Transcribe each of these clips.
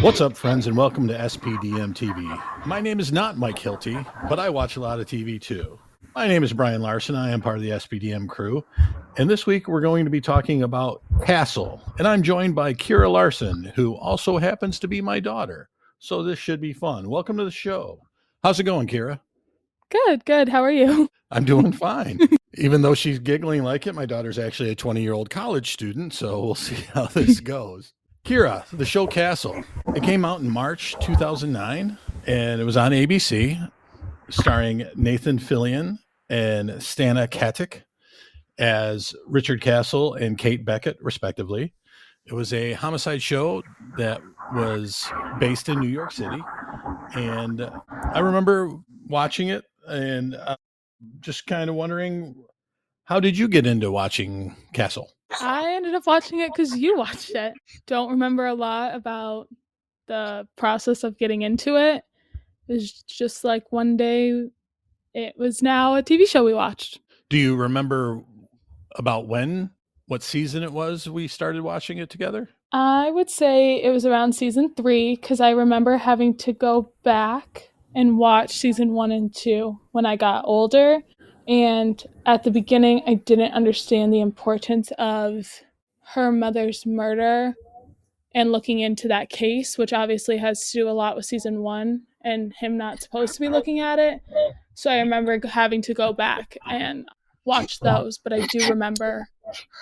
What's up, friends, and welcome to SPDM TV. My name is not Mike Hilty, but I watch a lot of TV too. My name is Brian Larsen. I am part of the SPDM crew, and this week we're going to be talking about Castle, and I'm joined by Kyra Larsen, who also happens to be my daughter. So this should be fun. Welcome to the show. How's it going, Kyra? Good, good. How are you? I'm doing fine. Even though she's giggling like it, my daughter's actually a 20-year-old college student, so we'll see how this goes. Kyra, the show Castle. It came out in March 2009, and it was on ABC, starring Nathan Fillion and Stana Katic as Richard Castle and Kate Beckett, respectively. It was a homicide show that was based in New York City, and I remember watching it and just kind of wondering, how did you get into watching Castle? I ended up watching it because you watched it. Don't remember a lot about the process of getting into it. It was just like one day it was now a TV show we watched. Do you remember about what season it was we started watching it together? I would say it was around season 3 because I remember having to go back and watch season 1 and 2 when I got older. And at the beginning, I didn't understand the importance of her mother's murder and looking into that case, which obviously has to do a lot with season 1 and him not supposed to be looking at it. So I remember having to go back and watch those, but I do remember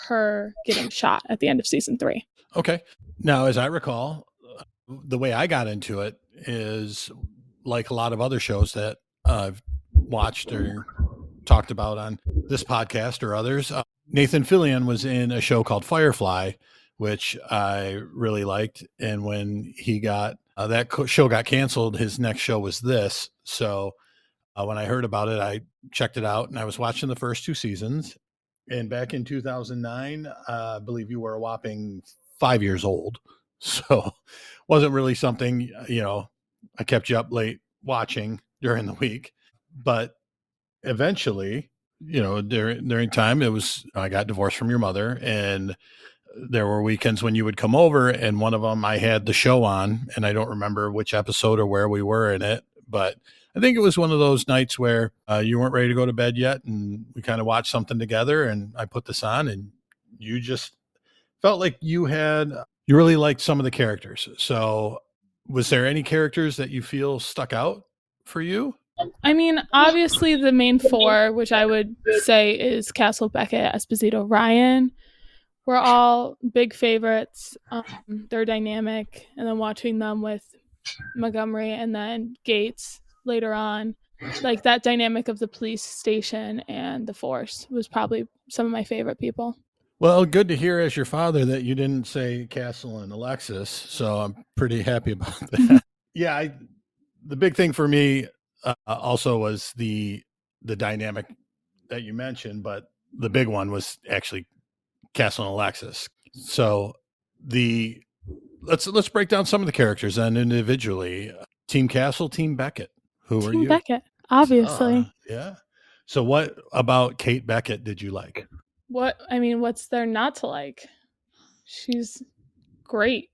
her getting shot at the end of season 3. Okay. Now, as I recall, the way I got into it is like a lot of other shows that I've watched or talked about on this podcast or others. Nathan Fillion was in a show called Firefly, which I really liked. And when he got show got canceled, his next show was this. So when I heard about it, I checked it out, and I was watching the first 2 seasons. And back in 2009, I believe you were a whopping 5 years old. So wasn't really something, I kept you up late watching during the week. But eventually, during time, I got divorced from your mother, and there were weekends when you would come over, and one of them I had the show on, and I don't remember which episode or where we were in it, but I think it was one of those nights where you weren't ready to go to bed yet, and we kind of watched something together, and I put this on, and you just felt like you really liked some of the characters. So was there any characters that you feel stuck out for you? I mean, obviously the main 4, which I would say is Castle, Beckett, Esposito, Ryan, were all big favorites. They're dynamic. And then watching them with Montgomery and then Gates later on, like that dynamic of the police station and the force was probably some of my favorite people. Well, good to hear as your father that you didn't say Castle and Alexis. So I'm pretty happy about that. Yeah, the big thing for me also was the dynamic that you mentioned, but the big one was actually Castle and Alexis. So let's break down some of the characters then individually. Team Castle, Team Beckett. Who are you? Team Beckett, obviously. Yeah. So what about Kate Beckett did you like? What's there not to like? She's great.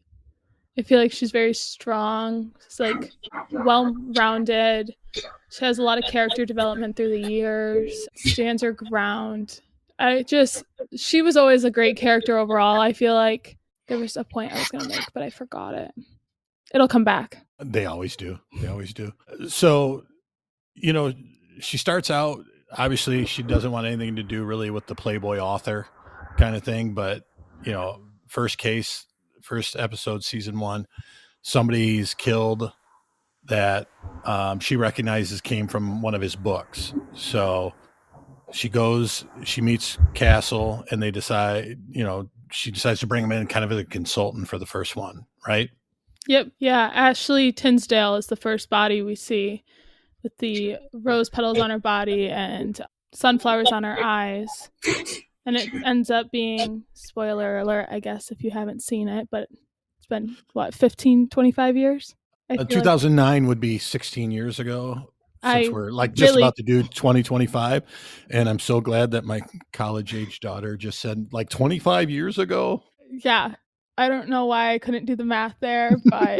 I feel like she's very strong. She's like well-rounded. She has a lot of character development through the years. Stands her ground. She was always a great character overall. I feel like there was a point I was going to make, but I forgot it. It'll come back. They always do. So, she starts out, obviously she doesn't want anything to do really with the Playboy author kind of thing, but, first episode, season 1, somebody's killed that she recognizes came from one of his books. So she meets Castle, and they decide, she decides to bring him in kind of as a consultant for the first one, right? Yep. Yeah. Ashley Tinsdale is the first body we see with the rose petals on her body and sunflowers on her eyes. And it ends up being, spoiler alert, I guess, if you haven't seen it, but it's been, 15, 25 years? 2009 would be 16 years ago. Since we're about to do 2025. And I'm so glad that my college age daughter just said 25 years ago. Yeah. I don't know why I couldn't do the math there, but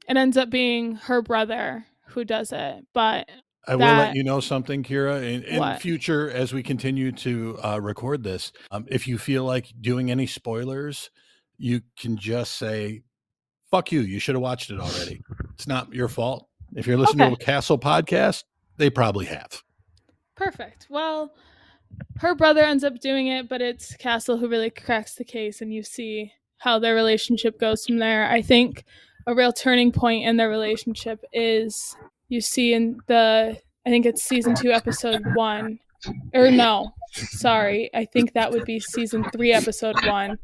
it ends up being her brother who does it. But I will let you know something, Kyra. In What? future, as we continue to record this, if you feel like doing any spoilers, you can just say, fuck you. You should have watched it already. It's not your fault. If you're listening to a Castle podcast, they probably have. Perfect. Well, her brother ends up doing it, but it's Castle who really cracks the case, and you see how their relationship goes from there. I think a real turning point in their relationship is you see in I think it's season 2, episode 1. Or no, sorry. I think that would be season 3, episode 1.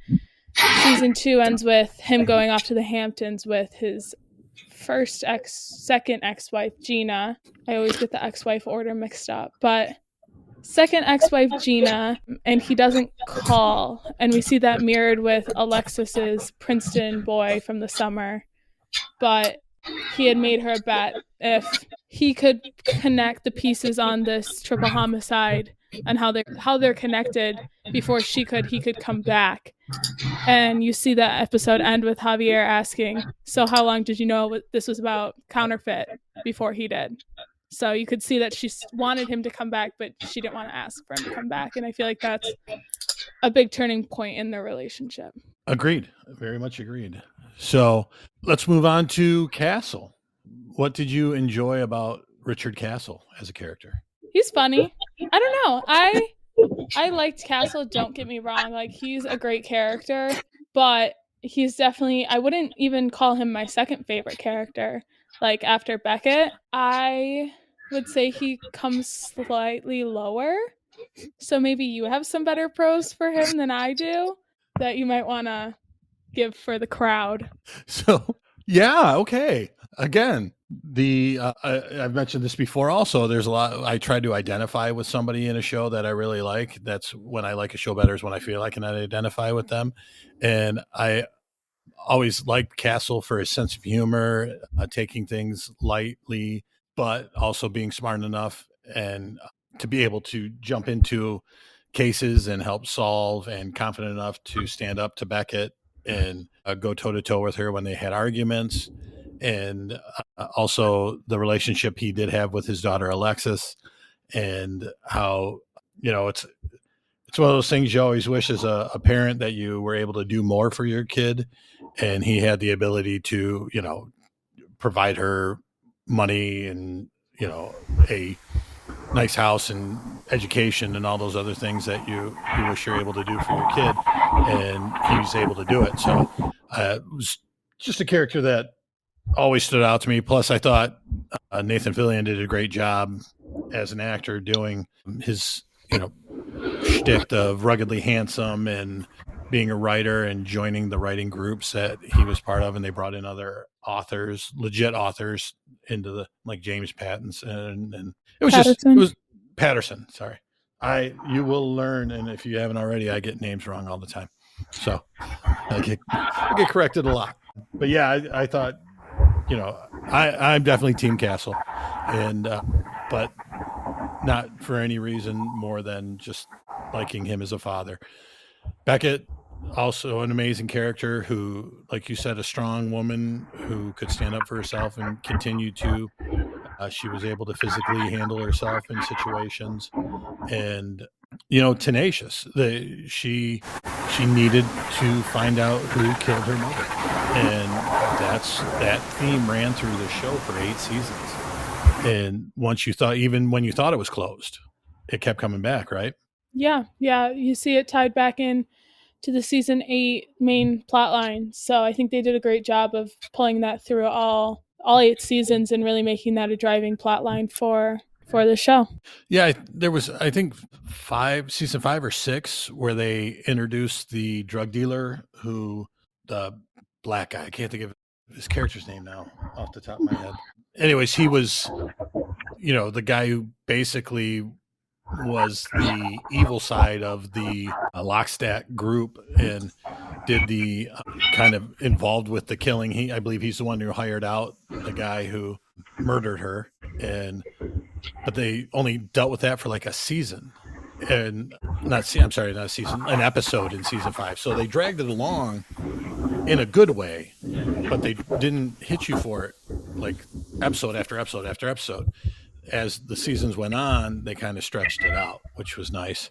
Season 2 ends with him going off to the Hamptons with his second ex-wife, Gina. I always get the ex-wife order mixed up, but second ex-wife, Gina, and he doesn't call. And we see that mirrored with Alexis's Princeton boy from the summer. But he had made her a bet if he could connect the pieces on this triple homicide and how they're connected before he could come back. And you see that episode end with Javier asking, so how long did you know this was about counterfeit before he did? So you could see that she wanted him to come back, but she didn't want to ask for him to come back. And I feel like that's a big turning point in their relationship. Agreed. Very much agreed. So let's move on to Castle. What did you enjoy about Richard Castle as a character? He's funny. I don't know. I liked Castle, don't get me wrong. Like, he's a great character, but he's definitely, I wouldn't even call him my second favorite character. Like, after Beckett, I would say he comes slightly lower. So maybe you have some better pros for him than I do that you might want to give for the crowd. So, yeah, okay. Again, I've mentioned this before also. There's a lot, I try to identify with somebody in a show that I really like. That's when I like a show better, is when I feel I can identify with them. And I always liked Castle for his sense of humor, taking things lightly, but also being smart enough and to be able to jump into cases and help solve, and confident enough to stand up to Beckett and go toe to toe with her when they had arguments. And also the relationship he did have with his daughter, Alexis, and how, it's one of those things you always wish as a parent that you were able to do more for your kid. And he had the ability to, provide her money and, a nice house and education and all those other things that you wish you're able to do for your kid. And he was able to do it. So it was just a character that always stood out to me. Plus, I thought Nathan Fillion did a great job as an actor doing his, shtick of ruggedly handsome and being a writer and joining the writing groups that he was part of. And they brought in other authors, legit authors, into the, like James Patterson, and it was Patterson. Sorry. You will learn. And if you haven't already, I get names wrong all the time. So I get corrected a lot. But yeah, I thought, I'm definitely Team Castle, and but not for any reason more than just liking him as a father. Beckett, also an amazing character who, like you said, a strong woman who could stand up for herself and continue to. She was able to physically handle herself in situations, and tenacious. She needed to find out who killed her mother, and that theme ran through the show for 8 seasons. And even when you thought it was closed, it kept coming back, right? Yeah. You see it tied back in to the season 8 main plot line. So I think they did a great job of pulling that through all 8 seasons and really making that a driving plot line for the show. Yeah, there was, I think, season 5 or 6, where they introduced the drug dealer the black guy. I can't think of his character's name now off the top of my head. Anyways, he was, the guy who basically was the evil side of the Lockstack group and did the kind of involved with the killing. I believe he's the one who hired out the guy who murdered her, but they only dealt with that for like a season, and not a season, an episode in season 5. So they dragged it along in a good way, but they didn't hit you for it like episode after episode after episode. As the seasons went on, they kind of stretched it out, which was nice.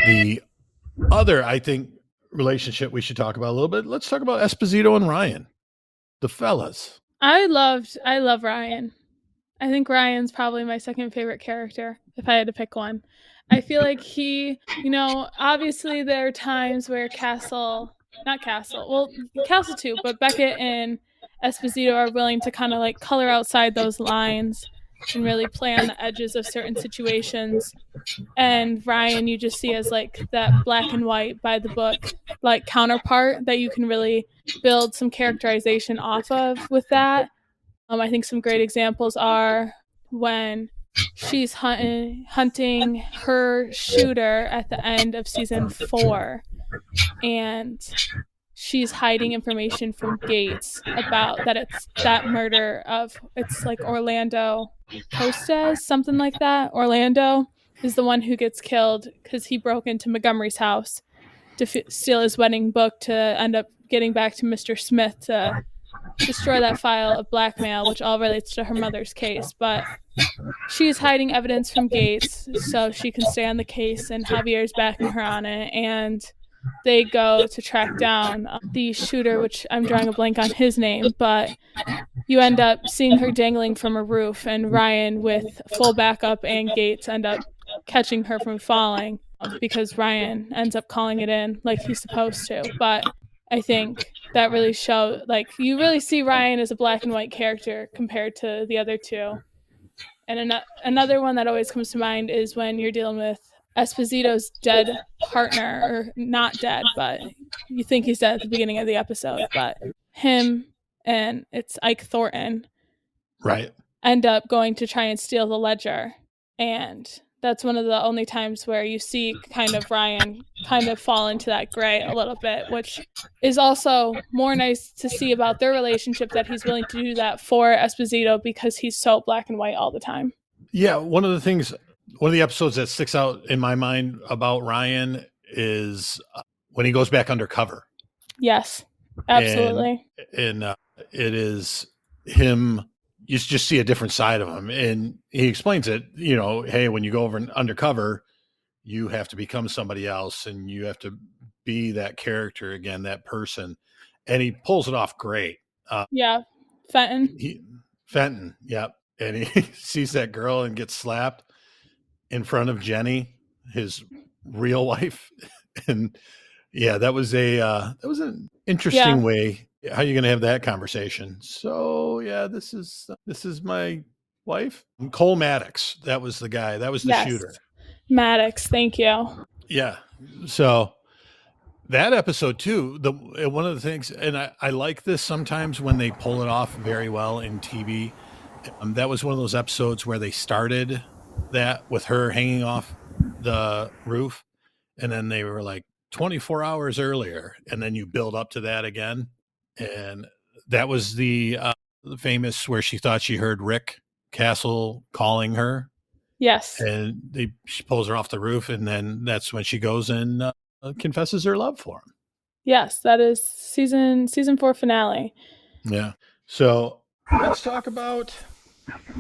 The other, I think, relationship we should talk about a little bit. Let's talk about Esposito and Ryan, the fellas. I love Ryan. I think Ryan's probably my second favorite character if I had to pick one. I feel like he, obviously there are times where Castle too, but Beckett and Esposito are willing to kind of like color outside those lines and really play on the edges of certain situations. And Ryan, you just see as like that black and white by the book, like counterpart that you can really build some characterization off of with that. I think some great examples are when she's hunting her shooter at the end of season 4, and she's hiding information from Gates about that it's that murder of, it's like Orlando Costes, something like that. Orlando is the one who gets killed because he broke into Montgomery's house to steal his wedding book to end up getting back to Mr. Smith to destroy that file of blackmail, which all relates to her mother's case. But she's hiding evidence from Gates so she can stay on the case, and Javier's backing her on it. And they go to track down the shooter, which I'm drawing a blank on his name, but you end up seeing her dangling from a roof, and Ryan, with full backup and Gates, end up catching her from falling because Ryan ends up calling it in like he's supposed to. But I think that really shows, like, you really see Ryan as a black and white character compared to the other two. And another one that always comes to mind is when you're dealing with Esposito's dead partner, or not dead, but you think he's dead at the beginning of the episode, but him and it's Ike Thornton, right, end up going to try and steal the ledger. And that's one of the only times where you see kind of Ryan kind of fall into that gray a little bit, which is also more nice to see about their relationship, that he's willing to do that for Esposito because he's so black and white all the time. Yeah, one of the episodes that sticks out in my mind about Ryan is when he goes back undercover. Yes, absolutely. And it is him. You just see a different side of him, and he explains it. Hey, when you go over undercover, you have to become somebody else, and you have to be that character again, that person. And he pulls it off great. Yeah, Fenton, yep. And he sees that girl and gets slapped in front of Jenny, his real wife. And yeah, that was an interesting way. How are you going to have that conversation? So yeah, this is my wife. Cole Maddox. That was the guy. That was the shooter. Maddox. Thank you. Yeah. So that episode too, one of the things, and I like this sometimes when they pull it off very well in TV. That was one of those episodes where they started that with her hanging off the roof, and then they were like 24 hours earlier, and then you build up to that again. And that was the famous where she thought she heard Rick Castle calling her. Yes. And she pulls her off the roof, and then that's when she goes and confesses her love for him. Yes, that is season 4 finale. Yeah. So let's talk about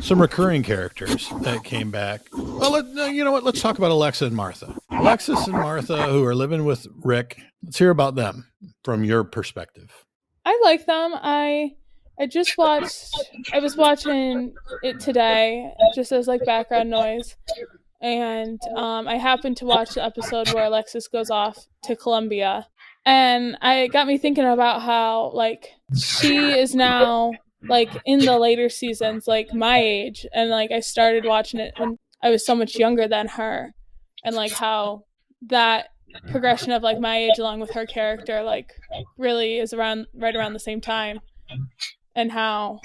some recurring characters that came back. Well, you know what? Let's talk about Alexa and Martha. Alexis and Martha, who are living with Rick. Let's hear about them from your perspective. I like them. I was watching it today just as like background noise. And I happened to watch the episode where Alexis goes off to Colombia. And it got me thinking about how like she is now like in the later seasons, like my age. And like I started watching it when I was so much younger than her. And like how that progression of like my age along with her character like really is right around the same time. And how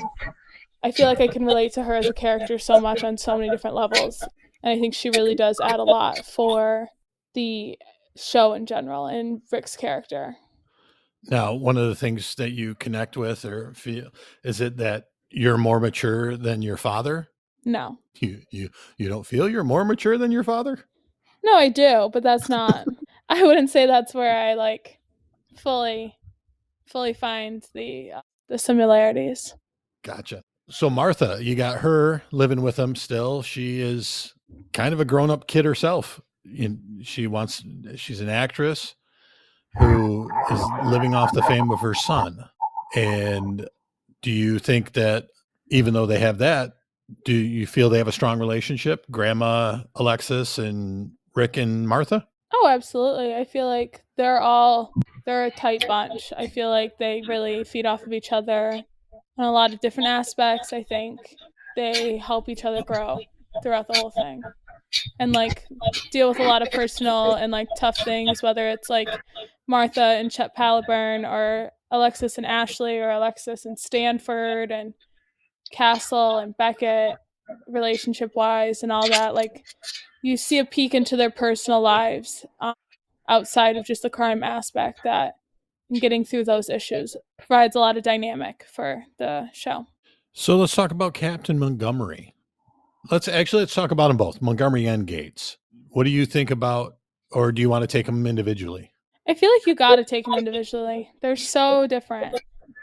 I feel like I can relate to her as a character so much on so many different levels. And I think she really does add a lot for the show in general and Rick's character. Now, one of the things that you connect with or feel, is it that you're more mature than your father? No. You don't feel you're more mature than your father? No, I do, but that's not, I wouldn't say that's where I like fully fully find the similarities. Gotcha. So Martha, you got her living with him still. She is kind of a grown-up kid herself. She's an actress who is living off the fame of her son. And do you think that even though they have that, do you feel they have a strong relationship? Grandma Alexis and Rick and Martha? Oh, absolutely. I feel like they're a tight bunch. I feel like they really feed off of each other on a lot of different aspects. I think they help each other grow throughout the whole thing and like deal with a lot of personal and like tough things, whether it's like Martha and Chet Palaburn or Alexis and Ashley or Alexis and Stanford and Castle and Beckett relationship wise and all that. Like you see a peek into their personal lives outside of just the crime aspect that and getting through those issues provides a lot of dynamic for the show. So let's talk about Captain Montgomery. Let's talk about them both, Montgomery and Gates. What do you think about, or do you want to take them individually? I feel like you got to take them individually. They're so different,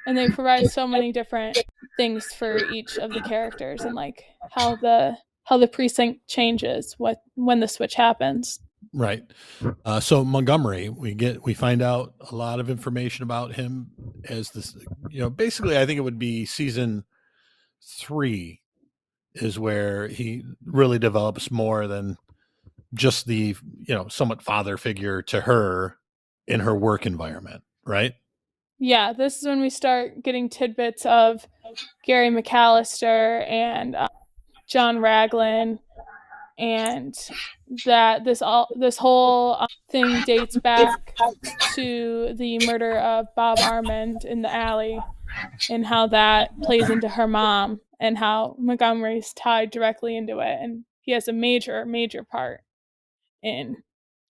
and they provide so many different things for each of the characters, and like how the precinct changes when the switch happens. Right. So Montgomery, we find out a lot of information about him as this. Basically, I think it would be season 3 is where he really develops more than just the somewhat father figure to her in her work environment, right? Yeah, this is when we start getting tidbits of Gary McAllister and John Raglan, and that this whole thing dates back to the murder of Bob Armand in the alley, and how that plays into her mom, and how Montgomery's tied directly into it, and he has a major part in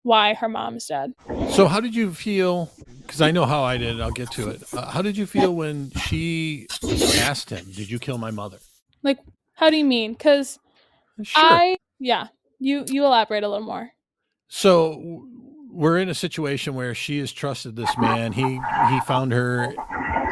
why her mom is dead. So how did you feel? Because I know how I did. I'll get to it. How did you feel when she asked him, "Did you kill my mother?" Like, how do you mean? Because Sure. you elaborate a little more. So we're in a situation where she has trusted this man. He found her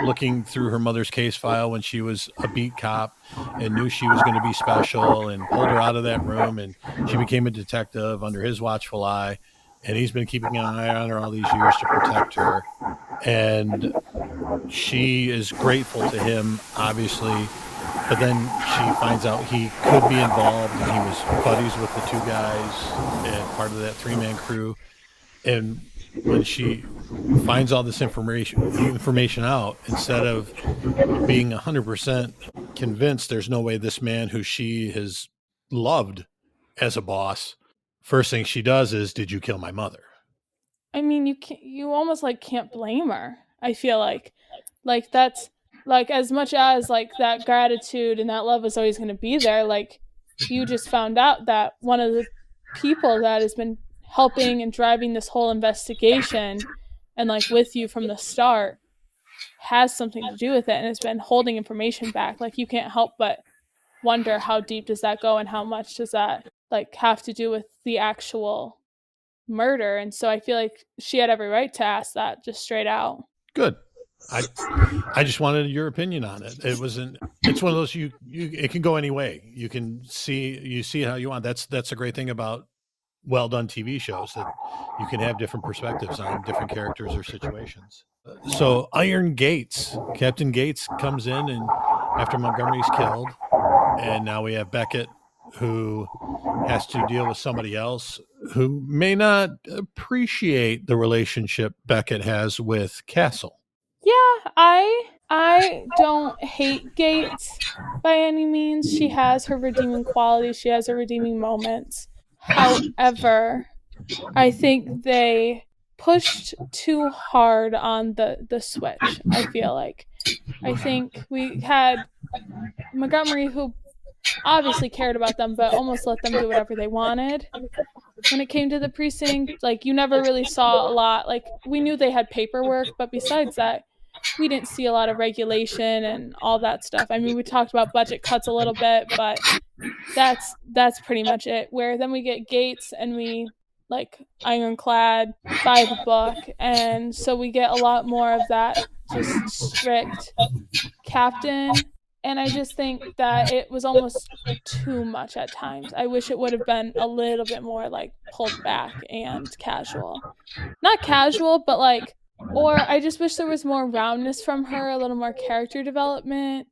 looking through her mother's case file when she was a beat cop and knew she was going to be special and pulled her out of that room, and she became a detective under his watchful eye, and he's been keeping an eye on her all these years to protect her, and she is grateful to him, obviously, but then she finds out he could be involved, and he was buddies with the two guys and part of that 3-man crew. And when she finds all this information out, instead of being 100% convinced there's no way this man who she has loved as a boss, first thing she does is, "Did you kill my mother?" I mean, you almost like can't blame her. I feel like that's like, as much as like that gratitude and that love is always going to be there, like you just found out that one of the people that has been helping and driving this whole investigation and like with you from the start has something to do with it and has been holding information back. Like you can't help but wonder how deep does that go and how much does that like have to do with the actual murder. And so I feel like she had every right to ask that just straight out. Good. I just wanted your opinion on it. It's one of those, it can go any way. You see how you want. That's a great thing about well done TV shows, that you can have different perspectives on different characters or situations. So Captain Gates comes in, and after Montgomery's killed, and now we have Beckett, who has to deal with somebody else who may not appreciate the relationship Beckett has with Castle. Yeah, I don't hate Gates by any means. She has her redeeming qualities. She has her redeeming moments. However, I think they pushed too hard on the switch. I feel like I think we had Montgomery, who obviously cared about them, but almost let them do whatever they wanted. When it came to the precinct, like you never really saw a lot. Like we knew they had paperwork, but besides that, we didn't see a lot of regulation and all that stuff. I mean, we talked about budget cuts a little bit, but that's pretty much it. Where then we get Gates and we like ironclad by the book, and so we get a lot more of that just strict captain. And I just think that it was almost too much at times. I wish it would have been a little bit more like pulled back and casual. Not casual, but like, or I just wish there was more roundness from her, a little more character development,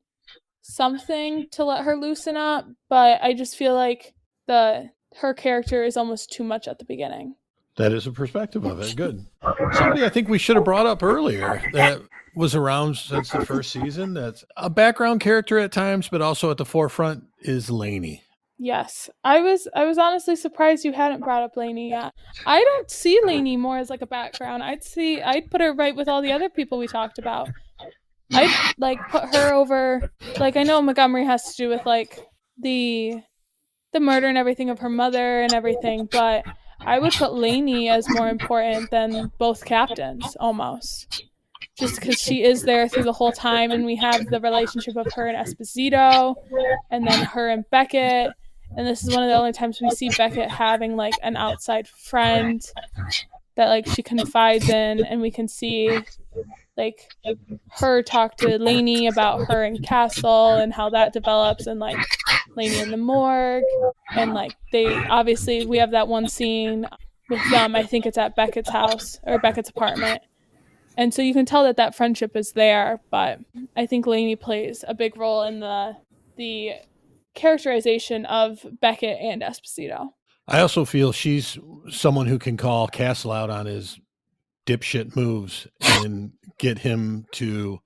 something to let her loosen up. But I just feel like her character is almost too much at the beginning. That is a perspective of it. Good. Somebody I think we should have brought up earlier that was around since the first season, that's a background character at times, but also at the forefront, is Lainey. Yes. I was honestly surprised you hadn't brought up Lainey yet. I don't see Lainey more as like a background. I'd put her right with all the other people we talked about. I'd like put her over, like, I know Montgomery has to do with like the murder and everything of her mother and everything, but I would put Lainey as more important than both captains almost. Just because she is there through the whole time, and we have the relationship of her and Esposito, and then her and Beckett. And this is one of the only times we see Beckett having like an outside friend that like she confides in, and we can see like her talk to Lainey about her and Castle and how that develops, and like Lainey in the morgue, and like they obviously, we have that one scene with them, I think it's at Beckett's house or Beckett's apartment, and so you can tell that friendship is there. But I think Lainey plays a big role in the characterization of Beckett and Esposito. I also feel she's someone who can call Castle out on his dipshit moves and get him to,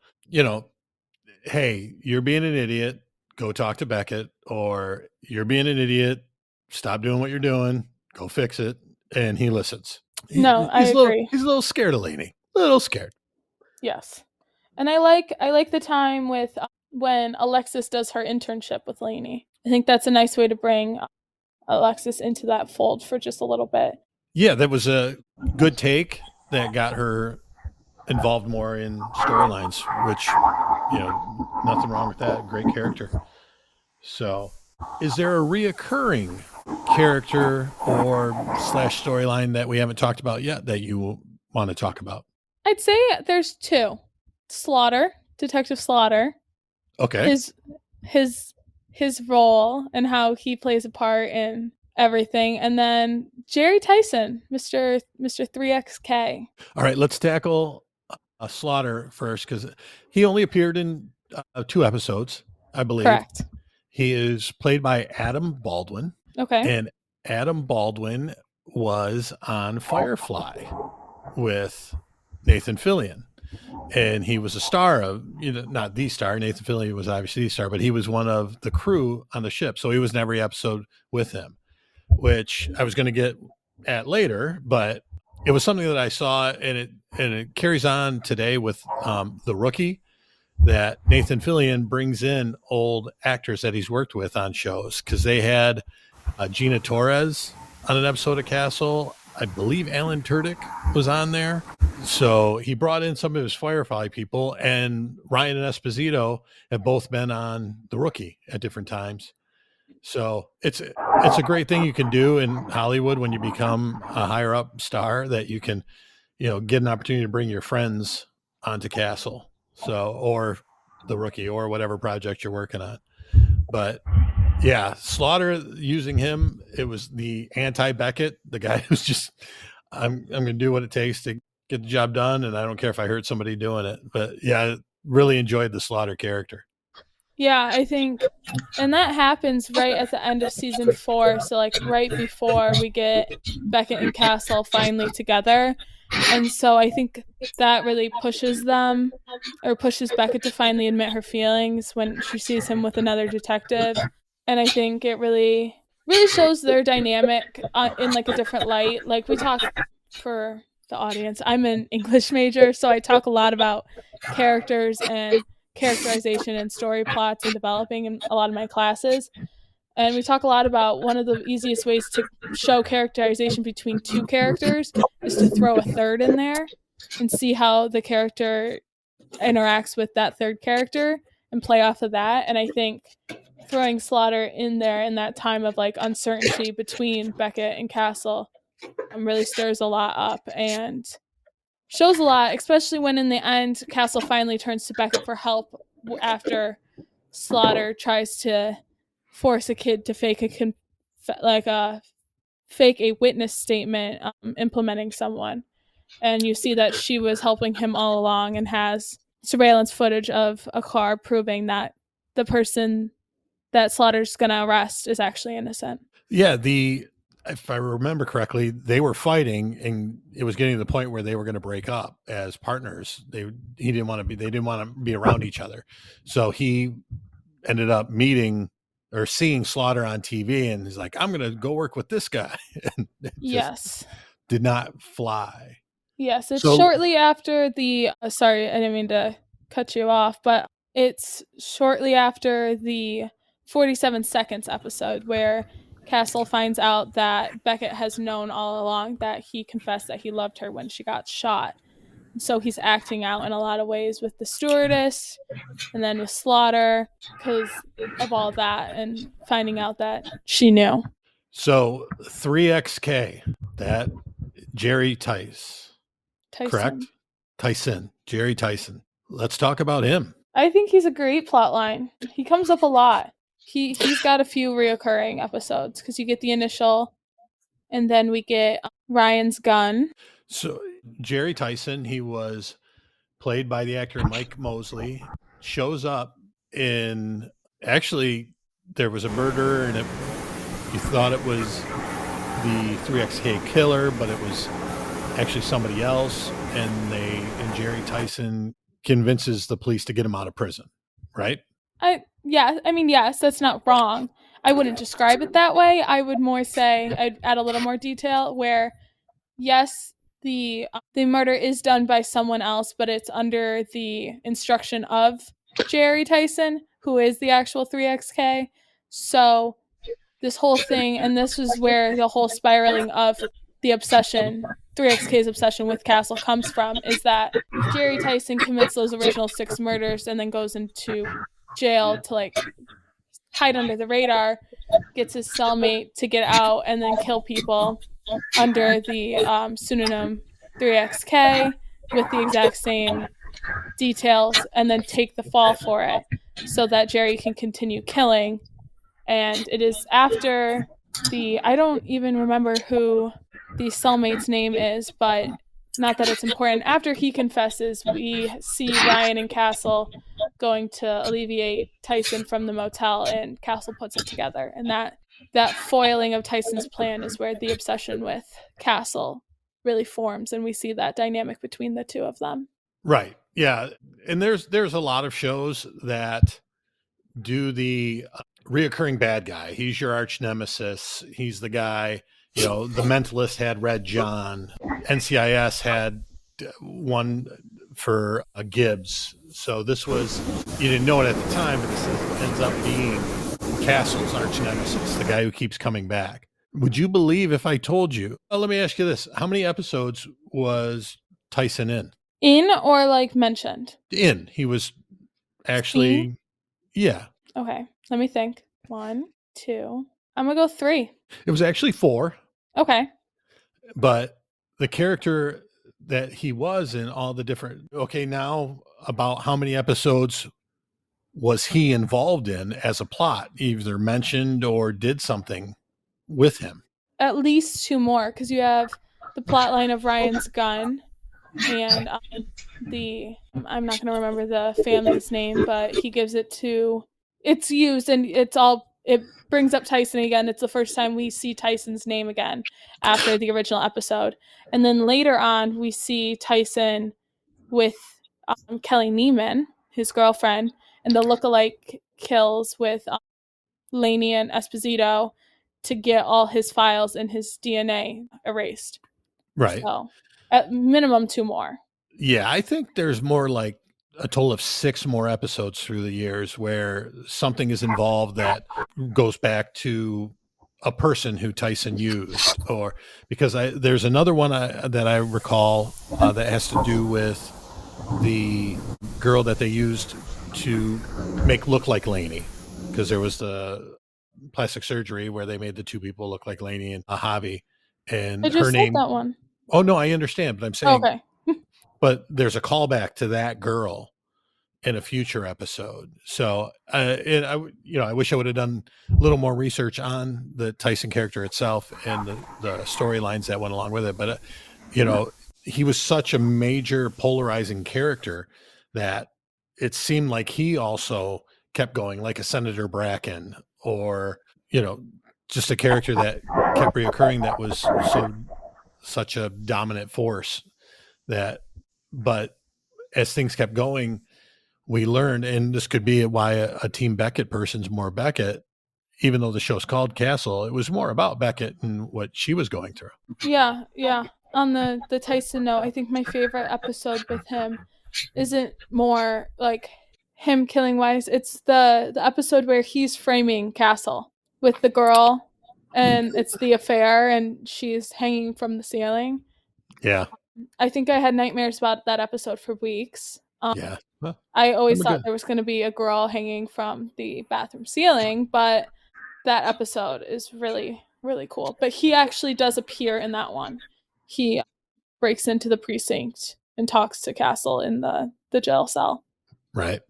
hey, you're being an idiot, go talk to Beckett, or you're being an idiot, stop doing what you're doing, go fix it. And he listens. I agree. He's a little scared of Lainey. A little scared. Yes. And I like the time with when Alexis does her internship with Lainey. I think that's a nice way to bring Alexis into that fold for just a little bit. Yeah, that was a good take that got her involved more in storylines, which, nothing wrong with that. Great character. So, is there a reoccurring character or / storyline that we haven't talked about yet that you want to talk about? I'd say there's two. Slaughter, Detective Slaughter. Okay. His role and how he plays a part in everything. And then Jerry Tyson, Mr. 3XK. All right, let's tackle Slaughter first, because he only appeared in 2 episodes, I believe. Correct. He is played by Adam Baldwin. Okay. And Adam Baldwin was on Firefly with Nathan Fillion. And he was a star of, not the star. Nathan Fillion was obviously the star, but he was one of the crew on the ship. So he was in every episode with him, which I was going to get at later, but it was something that I saw, and it carries on today with The Rookie, that Nathan Fillion brings in old actors that he's worked with on shows, because they had Gina Torres on an episode of Castle. I believe Alan Tudyk was on there. So he brought in some of his Firefly people, and Ryan and Esposito have both been on The Rookie at different times. So it's a great thing you can do in Hollywood when you become a higher up star, that you can, get an opportunity to bring your friends onto Castle. So, or The Rookie, or whatever project you're working on. But yeah, Slaughter, using him, it was the anti-Beckett, the guy who's just, I'm going to do what it takes to get the job done, and I don't care if I hurt somebody doing it. But yeah, I really enjoyed the Slaughter character. Yeah, I think, and that happens right at the end of season 4. So like right before we get Beckett and Castle finally together. And so I think that really pushes Beckett to finally admit her feelings when she sees him with another detective. And I think it really shows their dynamic in like a different light. Like, we talk, for the audience, I'm an English major, so I talk a lot about characters and characterization and story plots and developing in a lot of my classes. And we talk a lot about one of the easiest ways to show characterization between 2 characters is to throw a third in there and see how the character interacts with that third character and play off of that. And I think throwing Slaughter in there in that time of like uncertainty between Beckett and Castle really stirs a lot up. And shows a lot, especially when in the end Castle finally turns to Beckett for help after Slaughter tries to force a kid to fake a witness statement, implementing someone. And you see that she was helping him all along and has surveillance footage of a car proving that the person that Slaughter's going to arrest is actually innocent. Yeah, if I remember correctly, they were fighting, and it was getting to the point where they were going to break up as partners. They didn't want to be around each other, so he ended up meeting or seeing Slaughter on TV, and he's like, "I'm going to go work with this guy," and it just did not fly. Yes, it's shortly after the. Sorry, I didn't mean to cut you off, but it's shortly after the 47 Seconds episode where Castle finds out that Beckett has known all along that he confessed that he loved her when she got shot. So he's acting out in a lot of ways with the stewardess and then with Slaughter because of all that and finding out that she knew. So 3XK, that Jerry Tyson. Correct? Tyson, Jerry Tyson. Let's talk about him. I think he's a great plot line. He comes up a lot. He's got a few reoccurring episodes because you get the initial, and then we get Ryan's gun. So Jerry Tyson, he was played by the actor Mike Mosley, shows up in, actually, there was a murder, and you thought it was the 3XK killer, but it was actually somebody else, and Jerry Tyson convinces the police to get him out of prison, right? Yes, that's not wrong. I wouldn't describe it that way. I would more say, I'd add a little more detail where, yes, the murder is done by someone else, but it's under the instruction of Jerry Tyson, who is the actual 3XK. So this whole thing, and this is where the whole spiraling of the obsession, 3XK's obsession with Castle comes from, is that Jerry Tyson commits those original 6 murders and then goes into jail to hide under the radar, gets his cellmate to get out and then kill people under the pseudonym 3XK with the exact same details, and then take the fall for it so that Jerry can continue killing. And it is after I don't even remember who the cellmate's name is, but not that it's important. After he confesses, we see Ryan and Castle going to alleviate Tyson from the motel, and Castle puts it together. And that foiling of Tyson's plan is where the obsession with Castle really forms, and we see that dynamic between the two of them. Right. Yeah. And there's a lot of shows that do the reoccurring bad guy. He's your arch nemesis. He's the guy, the Mentalist had Red John. NCIS had one for Gibbs. So this was, you didn't know it at the time, but this ends up being Castle's arch nemesis, the guy who keeps coming back. Would you believe if I told you? Well, let me ask you this. How many episodes was Tyson in? In or mentioned? In. He was actually, Seen? Yeah. Okay. Let me think. 1, 2. I'm going to go 3. It was actually 4. Okay. But the character that he was in all the different, now about how many episodes was he involved in as a plot, either mentioned or did something with him? At least 2 more, because you have the plot line of Ryan's gun and I'm not going to remember the family's name, but he gives it to, it's used and it brings up Tyson again. It's the first time we see Tyson's name again after the original episode. And then later on, we see Tyson with Kelly Neiman, his girlfriend, and the lookalike kills with Laney and Esposito to get all his files and his DNA erased. Right. So, at minimum 2 more. Yeah, I think there's more like a total of 6 more episodes through the years where something is involved that goes back to a person who Tyson used, or because there's another one that I recall that has to do with the girl that they used to make look like Laney, because there was the plastic surgery where they made the 2 people look like Laney and Javi, and I just her name. said that one. Oh no, I understand, but I'm saying, okay. but there's a callback to that girl in a future episode. So, I wish I would have done a little more research on the Tyson character itself and the storylines that went along with it. But, he was such a major polarizing character that it seemed like he also kept going, like a Senator Bracken, or, just a character that kept reoccurring that was such a dominant force but as things kept going, we learned, and this could be why a Team Beckett person's more Beckett, even though the show's called Castle, it was more about Beckett and what she was going through. Yeah. On the Tyson note, I think my favorite episode with him isn't more like him killing Wise. It's the episode where he's framing Castle with the girl, and it's the affair, and she's hanging from the ceiling. Yeah. I think I had nightmares about that episode for weeks. Yeah. Well, I always thought there was going to be a girl hanging from the bathroom ceiling, but that episode is really, really cool. But he actually does appear in that one. He breaks into the precinct and talks to Castle in the jail cell. Right.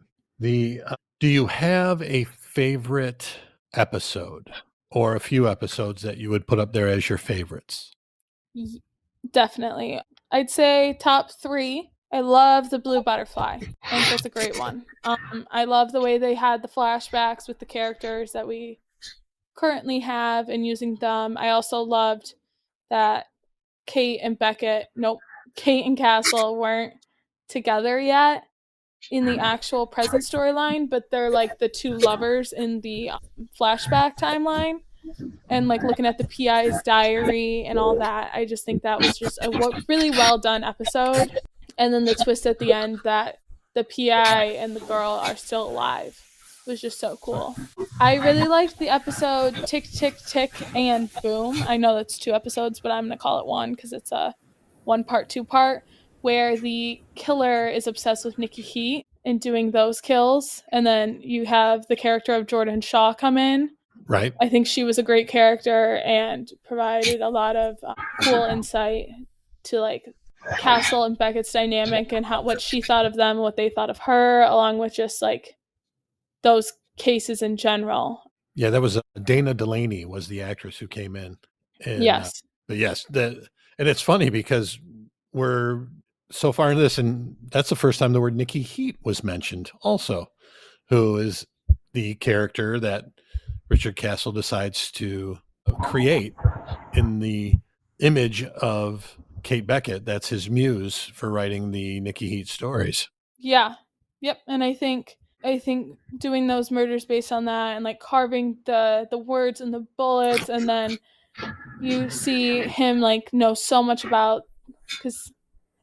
Do you have a favorite episode or a few episodes that you would put up there as your favorites? Definitely. I'd say top 3. I love the Blue Butterfly. I think that's a great one. I love the way they had the flashbacks with the characters that we currently have and using them. I also loved that Kate and Castle weren't together yet in the actual present storyline, but they're like the two lovers in the flashback timeline. And like looking at the PI's diary and all that, I just think that was just a really well done episode. And then the twist at the end that the PI and the girl are still alive was just so cool. I really liked the episode Tick, Tick, Tick and Boom. I know that's 2 episodes, but I'm going to call it 1 because it's a 1-part, 2-part, where the killer is obsessed with Nikki Heat and doing those kills. And then you have the character of Jordan Shaw come in. Right. I think she was a great character and provided a lot of cool insight to like Castle and Beckett's dynamic and what she thought of them, what they thought of her, along with just like those cases in general. Yeah, that was Dana Delaney was the actress who came in. And, yes. But yes, and it's funny because we're so far into this, and that's the first time the word Nikki Heat was mentioned also, who is the character that Richard Castle decides to create in the image of Kate Beckett. That's his muse for writing the Nikki Heat stories. Yeah. Yep. And I think doing those murders based on that and like carving the words and the bullets, and then you see him like know so much about, because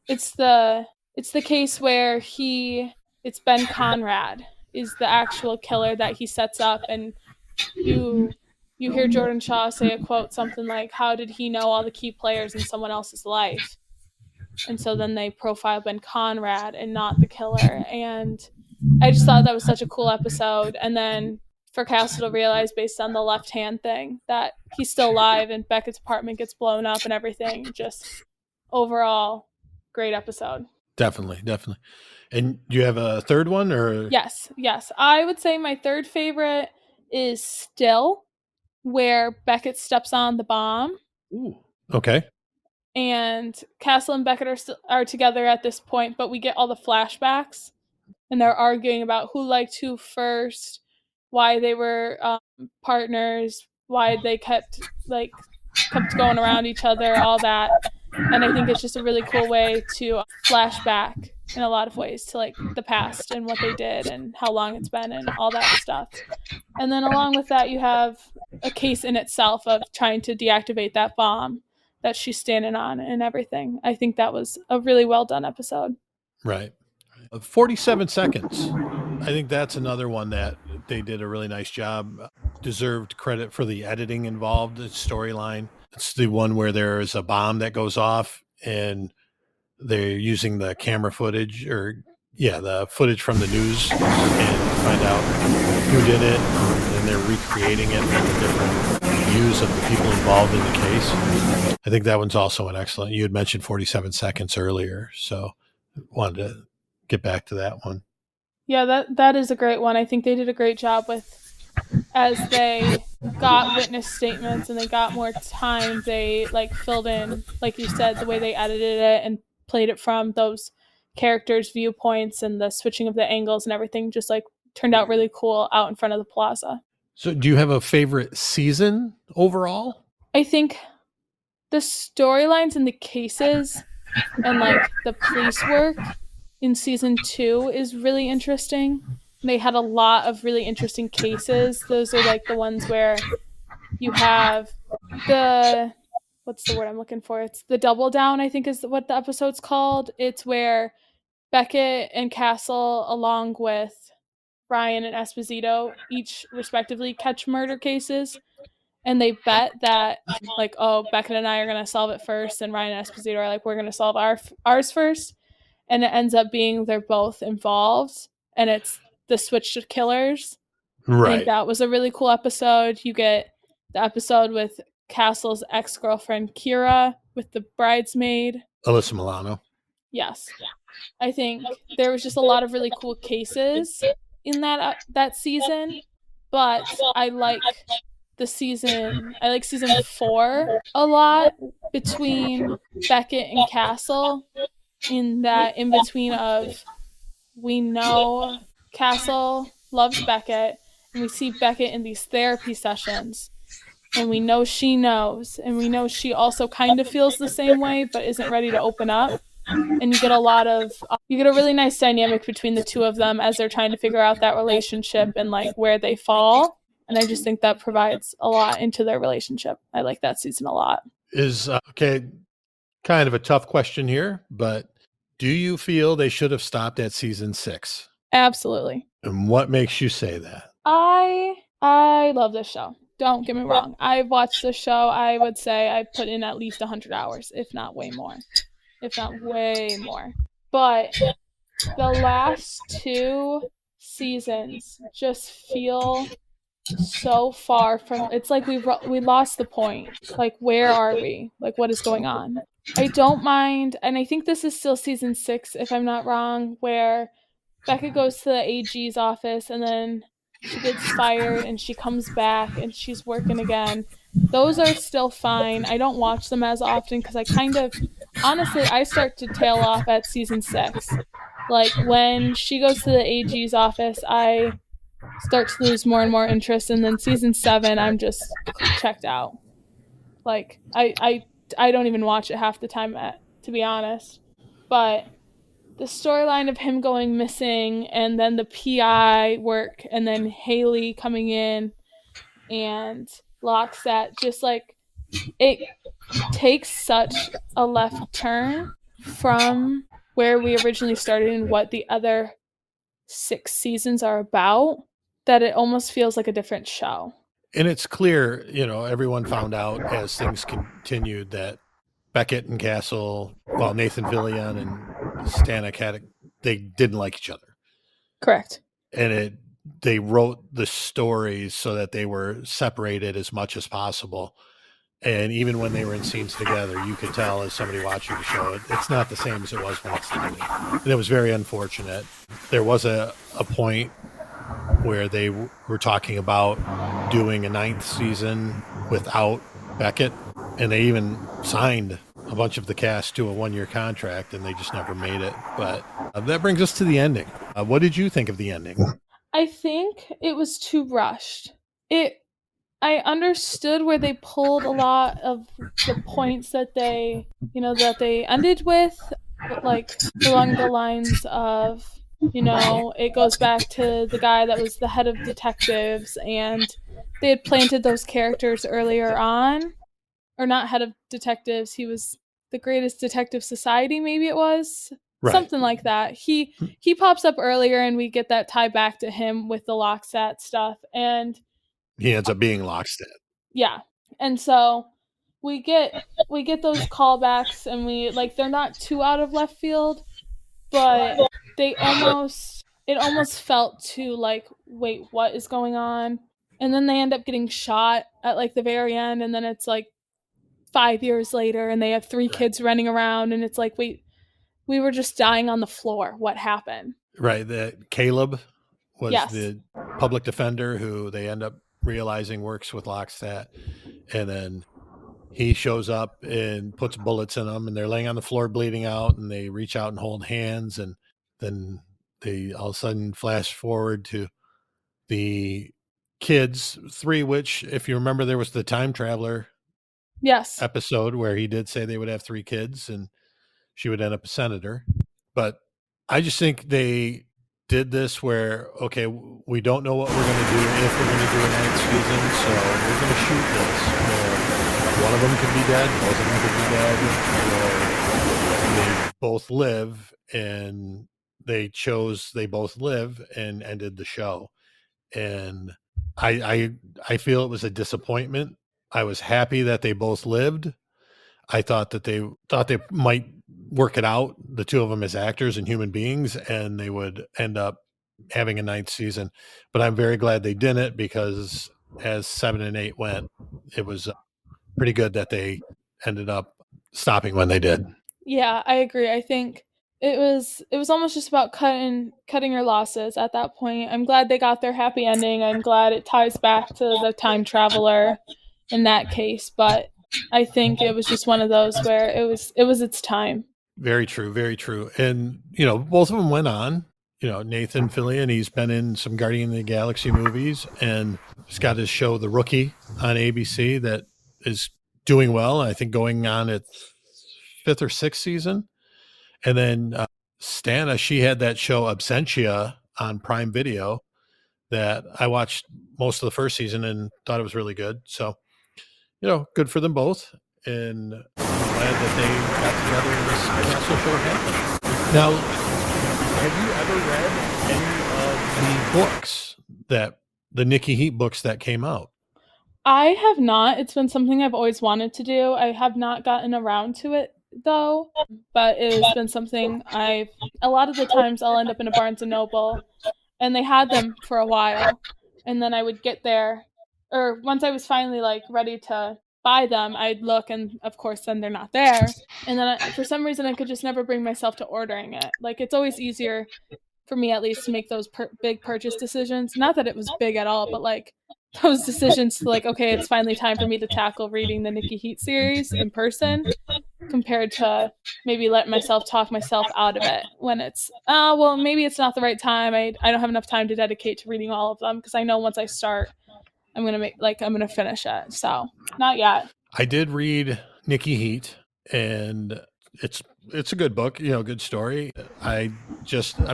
it's the case where it's Ben Conrad is the actual killer that he sets up, and you hear Jordan Shaw say a quote, something like, how did he know all the key players in someone else's life? And so then they profile Ben Conrad and not the killer. And I just thought that was such a cool episode. And then for Castle to realize based on the left hand thing that he's still alive and Beckett's apartment gets blown up and everything, just overall great episode. Definitely. And do you have a third one or? Yes. I would say my third favorite is Still, where Beckett steps on the bomb. Ooh. Okay. And Castle and Beckett are together at this point, but we get all the flashbacks, and they're arguing about who liked who first, why they were partners, why they kept going around each other, all that. And I think it's just a really cool way to flash back in a lot of ways to like the past and what they did and how long it's been and all that stuff. And then along with that, you have a case in itself of trying to deactivate that bomb that she's standing on and everything. I think that was a really well done episode. Right. 47 seconds. I think that's another one that they did a really nice job. Deserved credit for the editing involved, the storyline. It's the one where there's a bomb that goes off and they're using the camera footage the footage from the news and find out who did it. And they're recreating it from the different views of the people involved in the case. I think that one's also an excellent. You had mentioned 47 seconds earlier. So wanted to get back to that one. Yeah, that is a great one. I think they did a great job with, as they got witness statements and they got more time, they like filled in, like you said, the way they edited it and played it from those characters' viewpoints, and the switching of the angles and everything just like turned out really cool out in front of the plaza. So do you have a favorite season overall? I think the storylines and the cases and like the police work in season 2 is really interesting. They had a lot of really interesting cases. Those are like the ones where you have the, what's the word I'm looking for? It's the double down, I think is what the episode's called. It's where Beckett and Castle, along with Ryan and Esposito, each respectively catch murder cases. And they bet that, like, oh, Beckett and I are going to solve it first. And Ryan and Esposito are like, we're going to solve ours first. And it ends up being they're both involved. And it's the switched killers. Right. I think that was a really cool episode. You get the episode with Castle's ex-girlfriend Kyra with the bridesmaid. Alyssa Milano. Yes. I think there was just a lot of really cool cases in that season, but I like season 4 a lot, between Beckett and Castle, in that in between of, we know Castle loves Beckett, and we see Beckett in these therapy sessions, and we know she knows, and we know she also kind of feels the same way but isn't ready to open up. And you get a really nice dynamic between the two of them as they're trying to figure out that relationship and like where they fall. And I just think that provides a lot into their relationship. I like that season a lot. Is okay, kind of a tough question here, but do you feel they should have stopped at season 6? Absolutely. And what makes you say that? I love this show. Don't get me wrong. I've watched this show. I would say I put in at least 100 hours, if not way more. But the last 2 seasons just feel so far from, it's like we lost the point. Like, where are we? Like, what is going on? I don't mind, and I think this is still season 6 if I'm not wrong, where Becca goes to the AG's office and then she gets fired and she comes back and she's working again. Those are still fine. I don't watch them as often because honestly, I start to tail off at season 6. Like, when she goes to the AG's office, I start to lose more and more interest, and then season 7, I'm just checked out. Like, I don't even watch it half the time, to be honest. But the storyline of him going missing, and then the PI work, and then Haley coming in, and Lockset, just like, it takes such a left turn from where we originally started and what the other 6 seasons are about, that it almost feels like a different show. And it's clear, everyone found out as things continued that Beckett and Castle, well, Nathan Fillion and Stanek they didn't like each other. Correct. And they wrote the stories so that they were separated as much as possible. And even when they were in scenes together, you could tell as somebody watching the show, it's not the same as it was when it started. And it was very unfortunate. There was a point where they were talking about doing a 9th season without Beckett. And they even signed a bunch of the cast to a 1-year contract, and they just never made it. But that brings us to the ending. What did you think of the ending? I think it was too rushed. I understood where they pulled a lot of the points that they ended with, like along the lines of, it goes back to the guy that was the head of detectives, and they had planted those characters earlier on. Or not head of detectives, he was the greatest detective society, maybe it was. Right. Something like that. He pops up earlier, and we get that tie back to him with the Lockset stuff, and he ends up being Lockset. Yeah. And so we get those callbacks, and they're not too out of left field, but it almost felt too like, wait, what is going on? And then they end up getting shot at like the very end, and then it's like 5 years later, and they have 3 kids running around, and it's like, wait, we were just dying on the floor. What happened? Right. That Caleb was Yes. the public defender who they end up realizing works with Lockstat. And then he shows up and puts bullets in them, and they're laying on the floor bleeding out, and they reach out and hold hands. And then they all of a sudden flash forward to the kids, 3, which, if you remember, there was the time traveler Yes. episode where he did say they would have 3 kids and she would end up a senator. But I just think they did this where, okay, we don't know what we're going to do if we're going to do a 9th season, so we're going to shoot this where one of them could be dead, both of them could be dead, or they both live, and they chose they both live and ended the show. And I feel it was a disappointment. I was happy that they both lived. I thought they might work it out, the 2 of them as actors and human beings, and they would end up having a 9th season. But I'm very glad they didn't, because as 7 and 8 went, it was pretty good that they ended up stopping when they did. Yeah, I agree. I think it was almost just about cutting your losses at that point. I'm glad they got their happy ending. I'm glad it ties back to the time traveler in that case, but I think it was just one of those where it was its time. Very true, very true. And both of them went on. Nathan Fillion, he's been in some Guardian of the Galaxy movies, and he's got his show The Rookie on ABC that is doing well. I think going on its 5th or 6th season. And then Stana, she had that show Absentia on Prime Video that I watched most of the first season and thought it was really good. So, good for them both. And I'm glad that they got together and this castle show happened. Now, have you ever read any of the books, the Nikki Heat books that came out? I have not. It's been something I've always wanted to do. I have not gotten around to it though, but it has been something a lot of the times I'll end up in a Barnes and Noble, and they had them for a while, and then I would get there, or once I was finally like ready to buy them, I'd look, and of course then they're not there, and then for some reason I could just never bring myself to ordering it. Like, it's always easier for me, at least, to make those big purchase decisions. Not that it was big at all, but like those decisions to like, okay, it's finally time for me to tackle reading the Nikki Heat series in person, compared to maybe letting myself talk myself out of it when it's, well, maybe it's not the right time. I don't have enough time to dedicate to reading all of them, because I know once I start, I'm going to finish it. So not yet. I did read Nikki Heat, and it's a good book, good story. I'm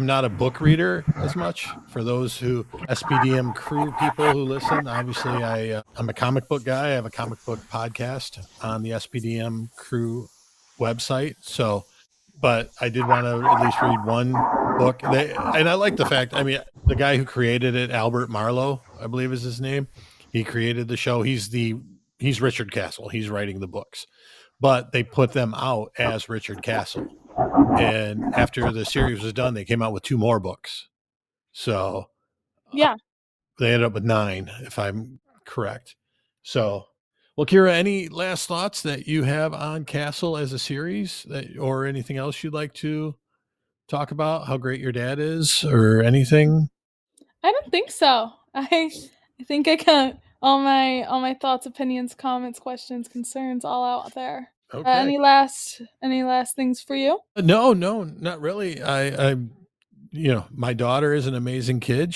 not a book reader as much. For those SPDM crew people who listen, obviously I'm a comic book guy. I have a comic book podcast on the SPDM crew website. So, but I did want to at least read one book. And I like the fact, the guy who created it, Albert Marlowe, I believe is his name. He created the show. He's Richard Castle. He's writing the books. But they put them out as Richard Castle. And after the series was done, they came out with 2 more books. So yeah, they ended up with 9, if I'm correct. So, well, Kyra, any last thoughts that you have on Castle as a series, or anything else you'd like to talk about? How great your dad is, or anything? I don't think so. I think I got all my thoughts, opinions, comments, questions, concerns all out there. Okay. Any last things for you? No, not really. I my daughter is an amazing kid.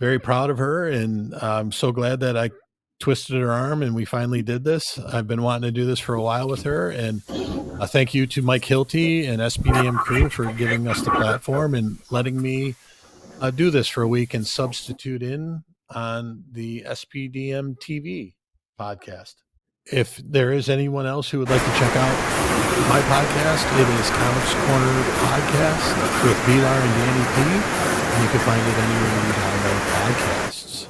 Very proud of her, and I'm so glad that I twisted her arm and we finally did this. I've been wanting to do this for a while with her, and thank you to Mike Hilty and SPDM crew for giving us the platform and letting me do this for a week and substitute in on the SPDM TV podcast. If there is anyone else who would like to check out my podcast, it is Comix Corner Podcast with B-Lar and Danny P. And you can find it anywhere you download podcasts.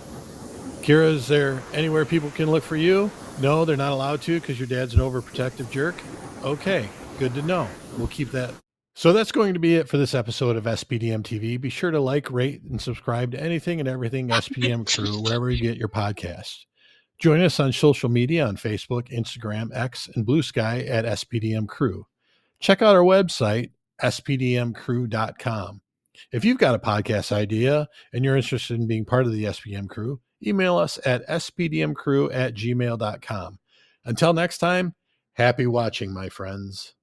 Kyra, is there anywhere people can look for you? No, they're not allowed to because your dad's an overprotective jerk. Okay, good to know. We'll keep that. So that's going to be it for this episode of SPDM TV. Be sure to like, rate, and subscribe to anything and everything SPDM crew, wherever you get your podcasts. Join us on social media on Facebook, Instagram, X, and Blue Sky at SPDM Crew. Check out our website, spdmcrew.com. If you've got a podcast idea and you're interested in being part of the SPDM crew, email us at spdmcrew@gmail.com. Until next time, happy watching, my friends.